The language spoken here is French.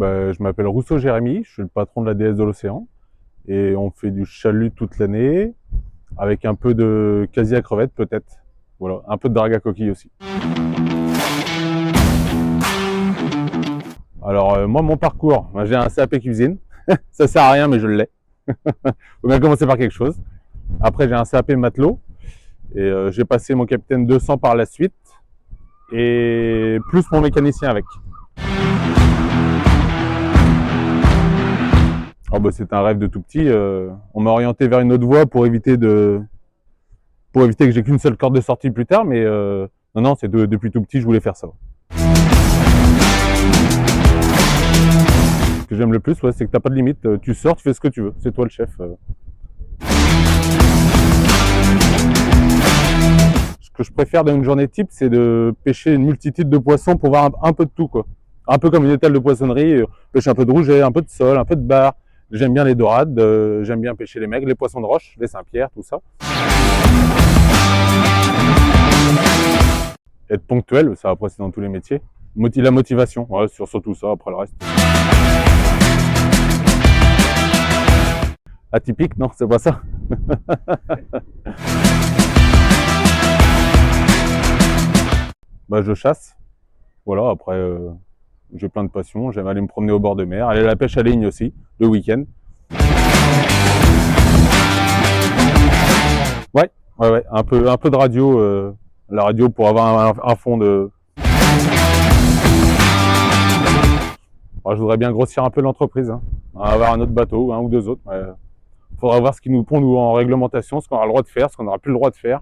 Je m'appelle Rousseau Jérémy, je suis le patron de la déesse de l'océan et on fait du chalut toute l'année avec un peu de casia à crevettes peut-être. Voilà, un peu de drague à coquille aussi. Alors moi mon parcours, j'ai un CAP cuisine, ça sert à rien mais je l'ai. Faut bien commencer par quelque chose. Après j'ai un CAP matelot et j'ai passé mon capitaine 200 par la suite et plus mon mécanicien avec. Oh c'est un rêve de tout petit. On m'a orienté vers une autre voie pour éviter que j'ai qu'une seule corde de sortie plus tard, mais non, c'est depuis tout petit, je voulais faire ça. Ce que j'aime le plus, c'est que t'as pas de limite. Tu sors, tu fais ce que tu veux. C'est toi le chef. Ce que je préfère dans une journée type, c'est de pêcher une multitude de poissons pour voir un peu de tout, quoi. Un peu comme une étale de poissonnerie. Pêcher un peu de rouget, un peu de sole, un peu de bar. J'aime bien les dorades, j'aime bien pêcher les maigres, les poissons de roche, les Saint-Pierre, tout ça. Être ponctuel, ça après c'est dans tous les métiers. La motivation, ouais, surtout ça, après le reste. Atypique, non, c'est pas ça. Je chasse. Voilà, après, j'ai plein de passions. J'aime aller me promener au bord de mer, aller à la pêche à ligne aussi, le week-end. Ouais, un peu de radio. La radio pour avoir un fond de... Je voudrais bien grossir un peu l'entreprise, hein. Avoir un autre bateau, un ou deux autres. Faudra voir ce qui nous pond nous en réglementation, ce qu'on aura le droit de faire, ce qu'on n'aura plus le droit de faire.